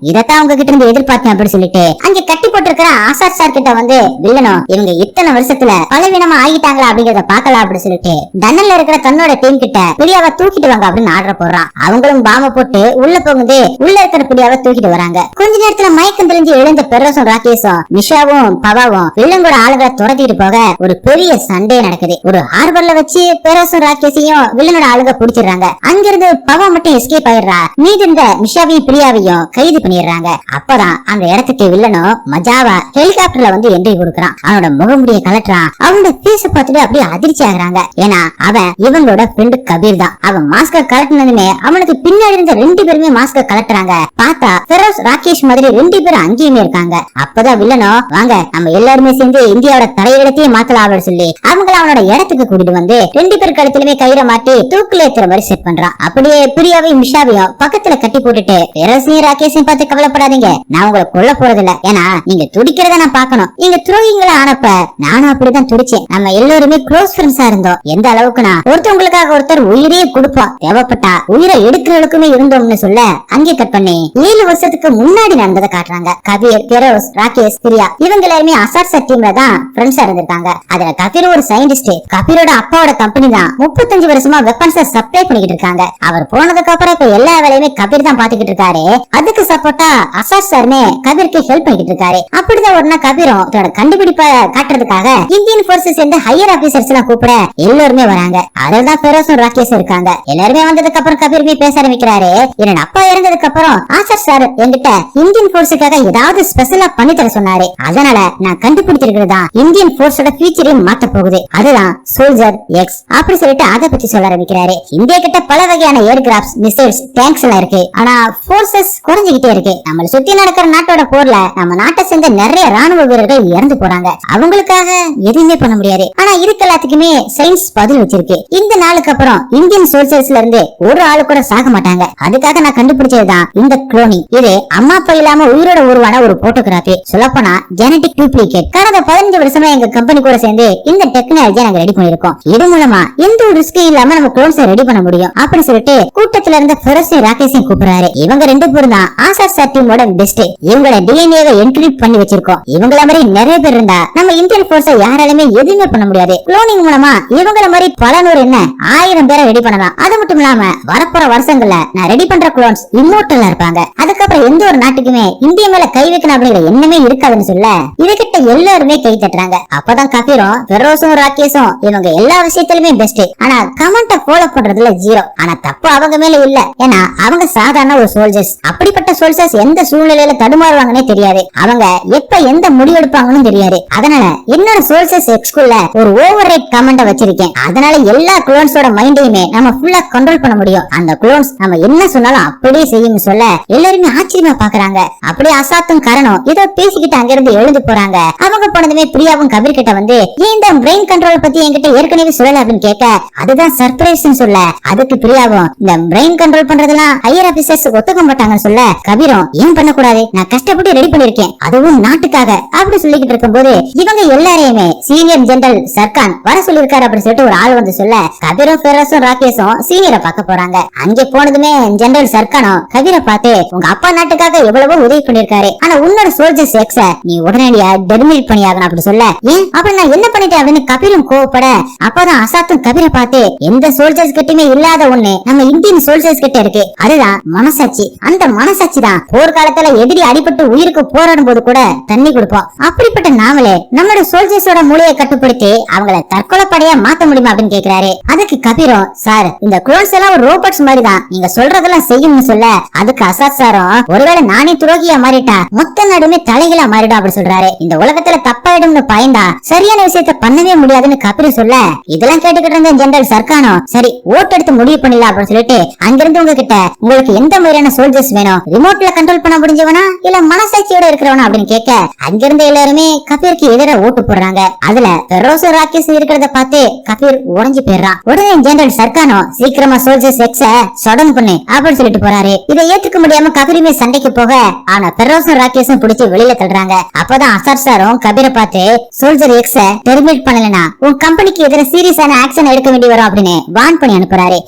இதத்தான் உங்ககிட்ட இருந்து எதிர்பார்த்தேன் அப்படி சொல்லிட்டு அங்க கட்டி போட்டிருக்கிற ஆசாத் சார் கிட்ட வந்து வில்லனும் இவங்க இத்தனை வருஷத்துல பலவீனமா ஆகிட்டாங்களா அப்படிங்கறத பாக்கலாம் அப்படி சொல்லிட்டு டன்னல்ல இருக்கிற தன்னோட டீம் கிட்ட பிரியாவை தூக்கிட்டு வாங்க அப்படின்னு ஆர்டர் போடுறான். அவங்களும் பாம போட்டு உள்ள போகுது. உள்ள இருக்கிற பிரியாவை தூக்கிட்டு வராங்க. கொஞ்ச நேரத்துல மயக்கம் தெரிஞ்சு எழுந்த பெரோசும் ராகேஷும் மிஷாவும் பவாவும் வில்லங்கோட ஆளுகளை துரத்திட்டு போக ஒரு பெரிய சண்டே நடக்குது. ஒரு ஹார்பர்ல வச்சு பெரோசும் ராகேஷையும் வில்லனோட ஆளுங்க பிடிச்சிடுறாங்க. அங்கிருந்து பவா மட்டும் எஸ்கேப் ஆயிடுறா. மீதி இருந்த மிஷாவையும் பிரியாவையும் கைது பண்ணிடுறாங்க. அப்பதான் அந்த இடத்துக்கு வில்லனும் மஜாவா ஹெலிகாப்டர்ல வந்து என்ட்ரி கொடுக்கறான். அவனோட முகமுடிய கலட்டுறான். அவனோட ஃபேஸ் பார்த்துட்டு அப்படியே அதிர்ச்சி ஆகுறாங்க. ஏன்னா அவன் இவங்களோட ஃப்ரெண்டு கபீர் தான். அவன் மாஸ்க கலட்டினதுமே அவனுக்கு பின்னாடி இருந்த 2 பேருமே மாஸ்க கலட்டுறாங்க. பார்த்தா பெரோஸ் ராகேஷ் மாதிரி 2 பேரும் அங்கேயுமே இருக்காங்க. அப்பதான் வில்லனும் வாங்க நம்ம எல்லாருமே சேர்ந்து இந்தியாவோட தலையிடத்தையே மாத்தலாம் அப்படின்னு சொல்லி அவங்கள அவனோட இடத்துக்கு கூட்டிட்டு வந்து 2 பேர் கழுத்திலுமே கயிறை மாட்டி தூக்குல ஏத்துற மாதிரி செட் பண்றான். அப்படியே பிரியாவையும் மிஷாவையும் பக்கத்துல கட்டி போட்டுட்டு பெரோசையும் ராகேஷையும் பார்த்து கவலைப்படாதீங்க, நான் உங்களை கொல்ல போறது இல்ல, ஏன்னா நீங்க துடிக்கிறத நான் பாக்கணும். நீங்க துரோகிங்களை ஆனப்ப நானும் அப்படிதான் துடிச்சேன். நம்ம எல்லாருமே க்ளோஸ் ஃப்ரெண்ட்ஸா இருந்தோம். எந்த அளவுக்குனா ஒருத்தவங்களுக்காக ஒருத்தர் உயிரே கொடுப்போம், தேவைப்பட்டா உயிரை எடுக்கிறவளுக்குமே இருந்தோம்னு சொல்ல அங்கே கட் பண்ணி 7 வருஷத்துக்கு முன்னாடி நடந்ததை காட்டுறாங்க. கபீர், பெரோஸ், ராகேஷ், பிரியா இவங்க எல்லாருமே அசாட் சார் டீம்ல தான் ஃப்ரெண்ட்ஸா இருந்திருக்காங்க. அதுல கபீர் ஒரு சயின்டிஸ்ட். கபீரோட அப்பாவோட கம்பெனி தான் 35 வருஷமா வெப்பன்ஸை சப்ளை பண்ணிக்கிட்டு இருக்காங்க. அவர் போனதுக்கு அப்புறம் இப்ப எல்லா வேலையுமே கபீர் தான் பாத்துக்கிட்டு இருக்காரு. அதுக்கு சப்போர்ட்டா அசாட் சார்னே கபீருக்கு ஹெல்ப் பண்ணிக்கிட்டு இருக்காரு. அப்படிதான் ஒரு நாள் கபீரும் தன்னோட கண்டுபிடிப்பை காட்டுறதுக்காக இந்தியன் போர்ஸஸ் சேர்ந்து ஹையர் ஆபீசர்ஸ் எல்லாம் கூப்பிட எல்லாருமே வராங்க. அதுதான் பெரோஸும் ராகேஷும் இருக்காங்க. எல்லாருமே வந்ததுக்கு அப்புறம் கபீருமே பேச ஆரம்பிக்கிறாரு. என்னோட அப்பா இறந்ததுக்கு அப்புறம் ஆசாத் சார் என்கிட்ட இந்தியன் போர்ஸுக்காக ஏதாவது ஸ்பெஷலா பண்ணி தர சொன்னாரு. அதனால நான் கண்டுபிடிச்சிருக்கிறதா இந்தியன் போர்ஸோட ஃபியூச்சரையும் மாத்த போகுது. அதுதான் சோல்ஜர் எக்ஸ் அப்படி சொல்லிட்டு அதை பத்தி சொல்ல ஆரம்பிக்கிறாரு. இந்தியா கிட்ட பல வகையான ஏர்கிராப்ட்ஸ், மிசைல்ஸ், டேங்க்ஸ் எல்லாம் இருக்கு. ஆனா போர்சஸ் குறைஞ்சிக்கிட்டே இருக்கு. நம்மள சுத்தி நடக்கிற நாட்டோட போர்ல நம்ம நாட்டை சேர்ந்த நிறைய ராணுவ வீரர்கள் இறந்து போறாங்க. அவங்களுக்காக எதுவுமே பண்ண முடியாது. ஆனா இதுக்கு எல்லாத்துக்குமே சயின்ஸ் பதில் வச்சிருக்கு. இந்த நாளுக்கு அப்புறம் இந்தியன் சோல்ஜர்ஸ்ல இருந்து ஒரு ஆளு கூட சாக மாட்டாங்க. அதுக்காக நான் கண்டுபிடிச்சதுதான் இந்த குளோனிங். இது அம்மா அப்பா இல்லாம உயிரோட உருவான ஒரு போட்டோகிராபி. சொல்லப்போனா ஜெனடிக் டூப்ளிகேட். கடந்த 15 வருஷமா எங்க கம்பெனி கூட சேர்ந்து இந்த டெக்னாலஜியை நாங்க ரெடி பண்ணிருக்கோம். இது மூலமா எந்த ஒரு ரிஸ்கும் இல்லாம நம்ம குளோன்ஸை ரெடி பண்ண முடியும் அப்படி சொல்லிட்டு கூட்டத்துல இருந்த பெரோஸையும் ராகேஷையும் கூப்பிடுறாரு. இவங்க 2 பேரும் தான் ஆசாத் சார் டீமோட பெஸ்ட். இவங்களோட டிஎன்ஏவை என்கிரிப்ட் பண்ணி வச்சிருக்கோம். இவங்கள மாதிரி நிறைய பேர் இருந்தா நம்ம இந்தியன் போர்ஸை யாராலுமே எதுவுமே பண்ண முடியாது. குளோனிங் மூலமா இவங்கள மாதிரி பல நூறு என்ன 1000 பேரை ரெடி பண்ணலாம். அது மட்டும் இல்லாம வரப்போற வருஷங்கள்ல நான் ரெடி பண்ற குளோன்ஸ் இம்மோர்டலா இருப்பாங்க. அதுக்கப்புறம் எந்த ஒரு நாட்டுக்குமே இந்தியா மேல கை வைக்கணும் அப்படிங்கிற எண்ணமே இருக்காதுன்னு சொல்ல இதுகிட்ட எல்லாருமே கை தட்டுறாங்க. அப்பதான் கபீரும் பெரோஸும் ராகேஷும் இவங்க எல்லா விஷயத்திலுமே பெஸ்ட். ஆனா கமெண்ட ஃபாலோ பண்றதுல ஜீரோ. ஆனா தப்பு அவங்க மேல இல்ல, ஏன்னா அவங்க சாதாரண ஒரு சோல்ஜர்ஸ். அப்படிப்பட்ட சோல்ஜர்ஸ் எந்த சூழ்நிலையில தடுமாறுவாங்கன்னே தெரியாது. அவங்க எப்ப எந்த முடிவு எடுப்பாங்கன்னு தெரியாது. அதனால என்னோட சோல்ஜர்ஸ் எக்ஸ்குள்ள ஒரு ஓவர் ரைட் கமெண்ட வச்சிருக்கேன். அதனால எல்லா குளோன்ஸோட மைண்டையுமே நம்ம ஃபுல்லா கண்ட்ரோல் பண்ண முடியும். அந்த குளோன்ஸ் நம்ம என்ன சொன்னாலும் அப்படியே செய்யும் சொல்ல எல்லாருமே ஆச்சரியமா பாக்குறாங்க. அப்படியே அசாத்தும் கரணும் இதோ பேசிக்கிட்டு அங்கிருந்து எழுந்து போறாங்க. அவங்க போனதுமே பிரியாவும் கபீர் கிட்ட வந்து ஏன் இந்த பிரெயின் கண்ட்ரோல் பத்தி என்கிட்ட ஏற்கனவே சொல்லல அப்படின்னு கேட்க அதுதான் சர்ப்ரைஸ் சொல்ல அதுக்கு பிரியாவும் இந்த பிரெயின் கண்ட்ரோல் பண்றதெல்லாம் ஹையர் ஆபீசர்ஸ் ஒத்துக்க மாட்டாங்கன்னு சொல்ல கபீரும் ஏன் பண்ணக்கூடாது, நான் கஷ்டப்பட்டு ரெடி பண்ணிருக்கேன், அதுவும் நாட்டுக்காக அப்படி சொல்லிக்கிட்டு இருக்கும் போது இவங்க எல்லாரையுமே சீனியர் ஜெனரல் சர்கான் வர சொல்லிருக்காரு அப்படின்னு சொல்லிட்டு ஒரு ஆள் வந்து சொல்ல கபீரும் பெரோஸும் ராகேஷும் சீனியரை பார்க்க போறாங்க. அங்கே போனதுமே ஜெனரல் சர்கானும் கபீரை பார்த்து உங்க அப்பா நாட்டுக்காக எவ்வளவோ உதவி பண்ணிருக்காரு, ஆனா உன்னோட சோல்ஜர்ஸ் எக்ஸ நீ உடனடியா டெர்மினேட் பண்ணியாகணும் அப்படி சொல்ல ஏன் அப்படி நான் என்ன பண்ணிட்டேன் அப்படின்னு கபீரும் கோவப்பட அப்பதான் அசாத்தும் கபீரை பார்த்து எந்த சோல்ஜர்ஸ் கிட்டயுமே இல்லாத ஒண்ணு நம்ம இந்தியன் சோல்ஜர்ஸ் கிட்ட இருக்கு, அதுதான் மனசாட்சி. அந்த மனசாட்சி தான் போர்க்காலத்துல எதிரி அடிபட்டு உயிருக்கு போராடும் போது கூட தண்ணி கொடுப்போம். அப்படிப்பட்ட நாமளே நம்மளோட சோல்ஜர்ஸோட மூளையை கட்டுப்படுத்தி அவங்கள தற்கொலைப்படையா மாத்த முடியுமா அப்படின்னு கேக்குறாரு. அதுக்கு கபீரும் சார் இந்த குளோன்ஸ் எல்லாம் ஒரு ரோபோட்ஸ் மாதிரி தான், நீங்க சொல்றதெல்லாம் செய்யும்னு சொல்ல அதுக்கு அசாத் சாரும் ஒருவேளை நானே துரோகியா மாறிட்டா மொத்த நாடுமே தலைகளா மாறிடும் அப்படி சொல்றாரு. இந்த உலகத்துல தப்பாயிடும்னு பயந்தா சரியான விஷயத்த பண்ணவே முடியாதுன்னு கபீர் சொல்ல இதெல்லாம் கேட்டுக்கிட்டு இருந்த ஜெனரல் சர்கானோ சரி ஓட்டு எடுத்து முடிவு பண்ணல அப்படின்னு சொல்லிட்டு அங்கிருந்து உங்ககிட்ட உங்களுக்கு எந்த மாதிரியான சோல்ஜர்ஸ் வேணும், ரிமோட்ல கண்ட்ரோல் பண்ண முடிஞ்சவனா இல்ல மனசாட்சியோட இருக்கிறவனா அப்படின்னு கேட்க அங்கிருந்து எல்லாருமே கபீருக்கு எதிராக ஓட்டு போடுறாங்க. அதுல பெரோஸ் ராகேஷ் இருக்கிறத பார்த்து கபீர் உடைஞ்சு போயிடுறான். உடனே ஜெனரல் சர்கானோ சீக்கிரமா சோல்ஜர்ஸ் எக்ஸ சடன் பண்ணு அப்படின்னு சொல்லிட்டு போறாரு. இதை ஏத்துக்க முடியாம கபீருமே சண்டைக்கு போக ஆனா பெரோஸும் ராகேஷும் பிடிச்சி வெளியில தள்ளுறாங்க. அப்பதான் அசாத் சாரும் கபீரை பார்த்து சோல்ஜர் எக்ஸ டெர்மினேட் பண்ணலனா உன் கம்பெனிக்கு எதிராக சீரியஸான ஆக்ஷன் எடுக்க வேண்டி வரும் அப்படின்னு வார்ன் பண்ணி அனுப்புறாரு.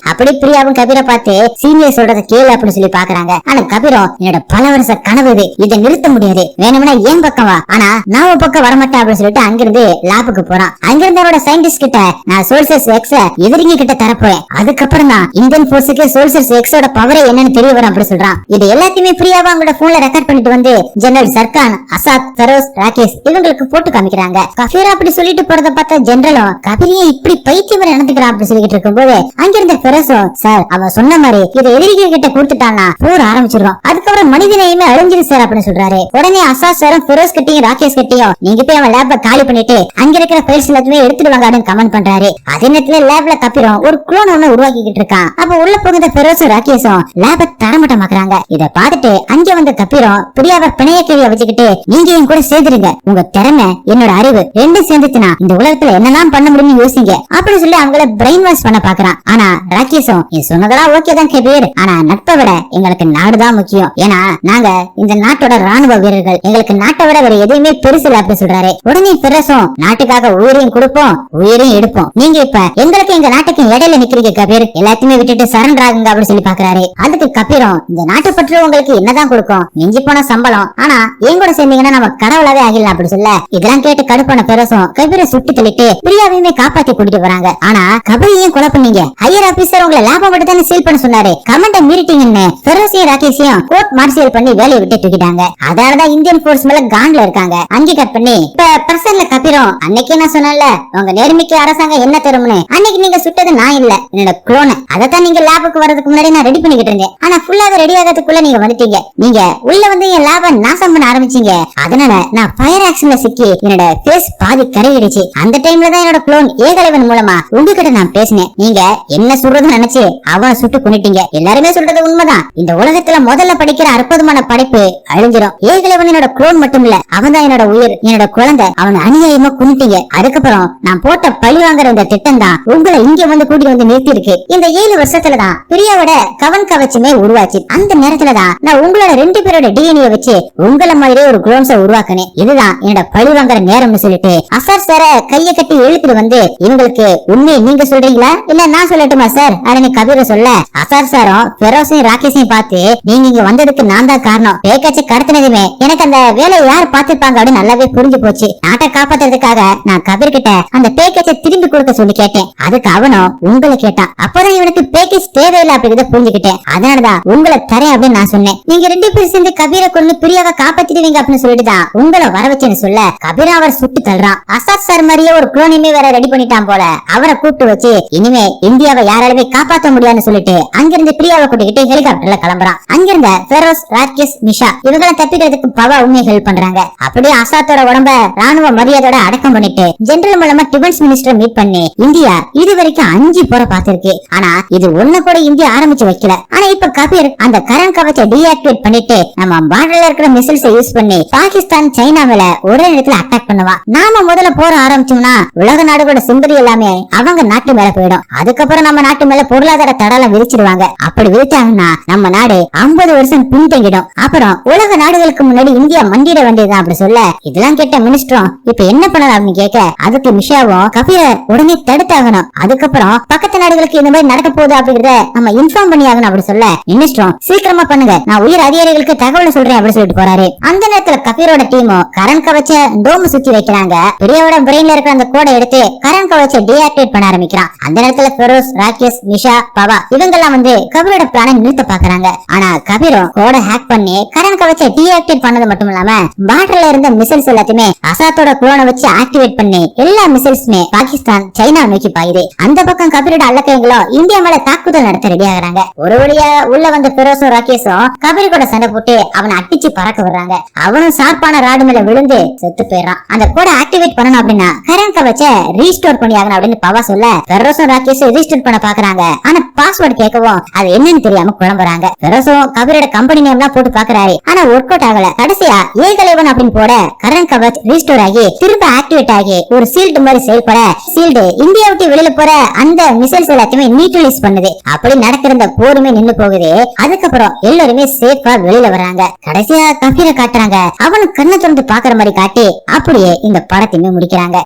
அப்படி பிரியாவும் கபீரை பார்த்து சீனியர் சொல்றத கேளு அப்படின்னு சொல்லி பாக்குறாங்க. ஆனா கபீரும் என்னோட பல வருஷ கனவு இது, இதை நிறுத்த முடியாது, வேணும்னா ஏன் பக்கம் வா, ஆனா நான் உன் பக்கம் வரமாட்டேன் அப்படின்னு சொல்லிட்டு அங்கிருந்து லேபுக்கு போறான். அங்கிருந்து அவரோட சயின்டிஸ்ட் கிட்ட நான் சோல்ஜர்ஸ் எக்ஸ எதிரிங்க கிட்ட தரப்போறேன், அதுக்கப்புறம் தான் இந்தியன் போர்ஸுக்கு சோல்ஜர்ஸ் எக்ஸோட பவரே என்னன்னு தெரிய வரும் அப்படி சொல்றான். இது எல்லாத்தையுமே பிரியாவா அவங்களோட போன்ல ரெக்கார்ட் பண்ணிட்டு வந்து ஜெனரல் சர்கான், அசாத், பெரோஸ், ராகேஷ் இவங்களுக்கு போட்டு காமிக்கிறாங்க. கபீர் அப்படி சொல்லிட்டு போறத பார்த்தா ஜெனரலும் கபீரையே இப்படி பைத்தியம் நடந்துக்கிறான் அப்படி சொல்லிட்டு இருக்கும்போது அங்கிருந்த பெரோஸும் சார் அவன் சொன்ன மாதிரி இதை எதிரிகள் கிட்ட கொடுத்துட்டானா போர் ஆரம்பிச்சிடும், அதுக்கப்புறம் மனிதனையுமே அழிஞ்சிரு சார் அப்படின்னு சொல்றாரு. உடனே அசாத் சாரும் பெரோஸ் கிட்டையும் ராகேஷ் கிட்டையும் நீங்க போய் அவன் லேப காலி பண்ணிட்டு அங்க இருக்கிற ஃபைல்ஸ் எல்லாத்தையுமே எடுத்துடுவாங்க அப்படின்னு கமெண்ட் பண்றாரு. அதே நேரத்துல லேப்ல கபீரும் ஒரு குளோன் ஒண்ணு உருவாக்கிட்டு இருக்கான். அப்ப உள்ள போகிற பெரோஸும் ராகேஷும் லேப தரமட்டமாக்குறாங்க. இத பார்த்துட்டு அங்க வந்த கபீரும் பிரியாவை பிணைய கேள்வியை வச்சுக்கிட்டு நீங்க என் கூட சேர்ந்துருங்க. உங்க திறமை என்னோட அறிவு ரெண்டும் சேர்ந்துச்சுன்னா இந்த உலகத்துல என்னெல்லாம் பண்ண முடியும்னு யோசிங்க அப்படின்னு சொல்லி அவங்கள பிரெயின் வாஷ் பண்ண பாக்குறான். ஆனா ராகேஷும் நீ சொன்னதெல்லாம் ஓகே தான் கபீர், ஆனா நட்பை விட எங்களுக்கு நாடுதான் முக்கியம். ஏன்னா நாங்க இந்த நாட்டோட ராணுவ வீரர்கள், எங்களுக்கு நாட்டை விட வேற எதையுமே பெருசு இல்ல அப்படின்னு சொல்றாரு. உடனே பெருசும் நாட்டுக்காக உயிரையும் கொடுப்போம் உயிரையும் எடுப்போம். நீங்க இப்ப எங்களுக்கு எங்க நாட்டுக்கு இடையில நிக்கிறீங்க கபீர், எல்லாத்தையுமே விட்டுட்டு சரண்டர் ஆகுங்க அப்படின்னு சொல்லி பாக்குறாரு. அதுக்கு கபீரும் இந்த நாட்டை பற்றி உங்களுக்கு என்னதான் கொடுக்கும், மிஞ்சி போன சம்பளம், ஆனா என் கூட சேர்ந்தீங்கன்னா நம்ம கடவுளாவே ஆகிடலாம் அப்படி சொல்ல இதெல்லாம் கேட்டு கடுப்பான பெருசும் கபீரை சுட்டு தள்ளிட்டு பிரியாவையுமே காப்பாத்தி கூட்டிட்டு வராங்க. ஆனா கபீரையும் கொலை பண்ணீங்க, ஹையர் ஆபீசர் உங்களை லாபம் மட்டும் தானே சீல் பண்ண சொன்னாரு, கமெண்ட மீறிட்டீங்கன்னு பெரோசியும் ராகேஷையும் கோர்ட் மார்ஷியல் பண்ணி வேலையை விட்டு தூக்கிட்டாங்க. அதனாலதான் இந்தியன் போர்ஸ் மேல காண்ட்ல இருக்காங்க. அங்கே கட் பண்ணி இப்ப பர்சன்ல கபீரும் அன்னைக்கே நான் சொன்னேன்ல உங்க நேர்மைக்கு அரசாங்கம் என்ன தரும்னு, அன்னைக்கு நீங்க சுட்டது நான் இல்ல என்னோட குளோன், அதத்தான் நீங்க லேபுக்கு வரதுக்கு முன்னாடி நான் ரெடி பண்ணிக்கிட்டு இருந்தேன். ஆனா ஃபுல்லாவே ரெடி ஆகிறதுக்குள்ள நீங்க வந்துட்டீங்க. நீங்க உள்ள வந்து என் லேப நாசம் பண்ண ஆரம்பிச்சீங்க. அதனால நான் ஃபயர் ஆக்ஷன்ல சிக்கி என்னோட ஃபேஸ் பாதி கரையிடுச்சு. அந்த டைம்ல தான் என்னோட குளோன் ஏகலைவன் மூலமா உங்ககிட்ட நான் பேசினேன். நீங்க என்ன சொல்றதுன்னு நினைச்சு அவனை சுட்டு கொன்னுட்டீங்க. எல்லாருமே சொல்றது உண்மைதான். இந்த உலகத்துல முதல்ல படிக்கிற அற்புதமான படைப்பு அழிஞ்சிரும். ஏகலைவன் என்னோட குளோன் மட்டும் இல்ல, அவன் தான் என்னோட உயிர், என்னோட குழந்தை. அவனை அநியாயமா கொன்னுட்டீங்க. அதுக்கப்புறம் நான் போட்ட பழி வாங்குற இந்த திட்டம் தான் உங்களை இங்க வந்து கூட்டி வந்து நிறுத்தி இருக்கு. இந்த 7 வருஷத்துலதான் பிரியாவோட கவன் கவச்சமே உருவாச்சு. அந்த நேரத்துலதான் நான் உங்களோட 2 பேரோட டிஎன்ஏ வச்சு உங்களை மாதிரியே ஒரு குளோன்ஸ உருவாக்கினேன். இதுதான் என்னோட பழி வாங்குற நேரம்னு சொல்லிட்டு அசார் சார கைய கட்டி இழுத்துட்டு வந்து இவங்களுக்கு உண்மையை நீங்க சொல்றீங்களா இல்ல நான் சொல்லட்டுமா சார் அப்படின்னு கபீர சொல்ல அசார் சாரும் பெரோசையும் ராகேஷையும் பார்த்து நீங்க இங்க வந்ததுக்கு நான் தான் காரணம், பேக்கச்ச கடத்தினதுமே எனக்கு அந்த வேலையை யார் பார்த்திருப்பாங்க அப்படின்னு நல்லாவே புரிஞ்சு போச்சு. நாட்டை காப்பாத்துறதுக்காக நான் கபீர் கிட்ட அந்த பேக்கச்ச திரும்பி கொடுக்க சொல்லி கேட்டேன். அதுக்கு அவனும் உங்களை கேட்டான். அப்பதான் இவனுக்கு பேக்கேஜ் தேவையில்லை அப்படிங்கறத புரிஞ்சுக்கிட்டேன். அதனாலதான் உங்களை தரேன் அப்படின்னு நான் சொன்னேன். நீங்க 2 பேரும் சேர்ந்து கபீரை கொண்டு பிரியாவை காப்பாத்திடுவீங்க அப்படின்னு சொல்லிட்டு தான் உங்களை வர வச்சேன்னு சொல்ல கபீரா அவர் சுட்டு தள்ளுறான். அசாத் சார் மாதிரியே ஒரு குளோனியுமே வேற ரெடி பண்ணிட்டான் போல. அவரை கூப்பிட்டு வச்சு இனிமே இந்தியாவை யாராலுமே காப்பாற்ற முடியாதுன்னு சொல்லிட்டு அங்கிருந்து பிரியாவை கூட்டிக்கிட்டு ஹெலிகாப்டர்ல கிளம்புறான். அங்கிருந்த பெரோஸ், ராகேஷ், மிஷா இவங்களை தப்பிக்கிறதுக்கு பவா உண்மை ஹெல்ப் பண்றாங்க. அப்படியே அசாத்தோட உடம்ப ராணுவ மரியாதையோட அடக்கம் பண்ணிட்டு ஜெனரல் மூலமா டிஃபென்ஸ் மினிஸ்டர் மீட் பண்ணி இந்தியா இது வரைக்கும் 5 போரை பார்த்திருக்கு. ஆனா இது ஒண்ணு கூட இந்தியா ஆரம்பிச்சு வைக்கல. ஆனா இப்ப கபீர் அந்த கரண்ட் கவச்சை டீஆக்டிவேட் பண்ணிட்டு நம்ம பார்டர்ல இருக்கிற மிசைல்ஸ் யூஸ் பண்ணி பாகிஸ்தான் சைனா மேல ஒரே நேரத்துல அட்டாக் பண்ணுவான். நாம முதல்ல போற ஆரம்பிச்சோம்னா உலக நாடுகளோட சிம்பதி எல்லாமே அவங்க நாட்டு மேல போயிடும். அதுக்கப்புறம் நம்ம நாட்டு மேல பொருளாதார தடலாம் விரிச்சிடுவாங்க. அப்படி விரிச்சாங்கன்னா நம்ம நாடு 50 வருஷம் பின்தங்கிடும். அப்புறம் உலக நாடுகளுக்கு முன்னாடி இந்தியா மண்டிட வேண்டியதுதான் அப்படி சொல்ல இதெல்லாம் கேட்ட மினிஸ்டரும் இப்ப என்ன பண்ணலாம் அப்படின்னு கேட்க அதுக்கு மிஷாவும் கபீரை உடனே தடுத்தாகணும். அதுக்கப்புறம் பக்கத்து நாடுகளுக்கு இந்த மாதிரி நடக்க போகுது அப்படிங்கறத நம்ம இன்ஃபார்ம் பண்ணி ஆகணும் அப்படி சொல்ல மினிஸ்டரும் சீக்கிரமா பண்ணுங்க, நான் உயர் அதிகாரிகளுக்கு தகவல் சொல்றேன் அப்படி சொல்லிட்டு போறாரு. அந்த நேரத்துல கபீரோட டீமும் கரண்ட் கவச்ச டோம் சுத்தி வைக்கிறாங்க. பிரியாவோட பிரெயின்ல இருக்கிற அந்த கோடை எடுத்து கரண்ட் கவச்ச டீஆக்டிவேட் பண்ண ஆரம்பிக்கிறான். அந்த நேரத்துல பெரோஸ், ராகேஷ், மிஷா, பவா இவங்க எல்லாம் வந்து கபீரோட பிளானை நிறுத்த பாக்குறாங்க. ஆனா கபீரும் கோடை ஹேக் பண்ணி கரண்ட் கவச்ச டீஆக்டிவேட் பண்ணது மட்டும் இல்லாம பார்டர்ல இருந்த மிசைல்ஸ் எல்லாத்தையுமே அசாத்தோட குளோனை வச்சு ஆக்டிவேட் பண்ணி எல்லா மிசைல்ஸுமே பாகிஸ்தான் சைனா நோக்கி பாயுது. அந்த பக்கம் கபீரோட அல்லக்கைங்களும் இந்தியா மேல தாக்குதல் நடத்த ரெடி ஆகுறாங்க. ஒரு வழியா உள்ள வந்த பெரோஸும் ராகேஷும் கபீர் கூட சண்டை போட்டு அவனை அடிச்சு பறக்க விடுறாங்க. அவனும் ஷார்ப்பான ராடு மேல விழுந்து செத்து போயிடறான். அந்த கோடை ஆக்டிவேட் பண்ணணும் அப்படின்னா கரண்ட் கவச்ச ரீஸ்டோர் பண்ணி ஆகணும் அப்படின்னு பவா சொல்ல பெரோஸும் ராகேஷும் ரீஸ்டோர் பண்ண பாக்குறாங்க. ஆனா பாஸ்வேர்டு கேட்கவும் அது என்னன்னு தெரியாம குழம்புறாங்க. பெரோஸும் கபீரோட கம்பெனி நேம் எல்லாம் போட்டு பாக்குறாரு. ஆனா ஒர்க் அவுட் ஆகல. கடைசியா ஏகலைவன் அப்படின்னு போட கரண்ட் கவச் ரீஸ்டோர் ஆகி திரும்ப ஆக்டிவேட் ஆகி ஒரு சீல்டு மாதிரி செயல்பட சீல்டு இந்தியா விட்டு வெளியில போற அந்த மிசைல்ஸ் எல்லாத்தையுமே நியூட்ரலைஸ் பண்ணுது. அப்படி நடக்கிற போருமே நின்னு போகுது. அதுக்கப்புறம் எல்லாருமே சேஃபா வெளியில வராங்க. கடைசியா கபீரை காட்டுறாங்க. அவனு கண்ணை திறந்து பாக்குற மாதிரி காட்டி அப்படியே இந்த படத்தையுமே முடிக்கிறாங்க.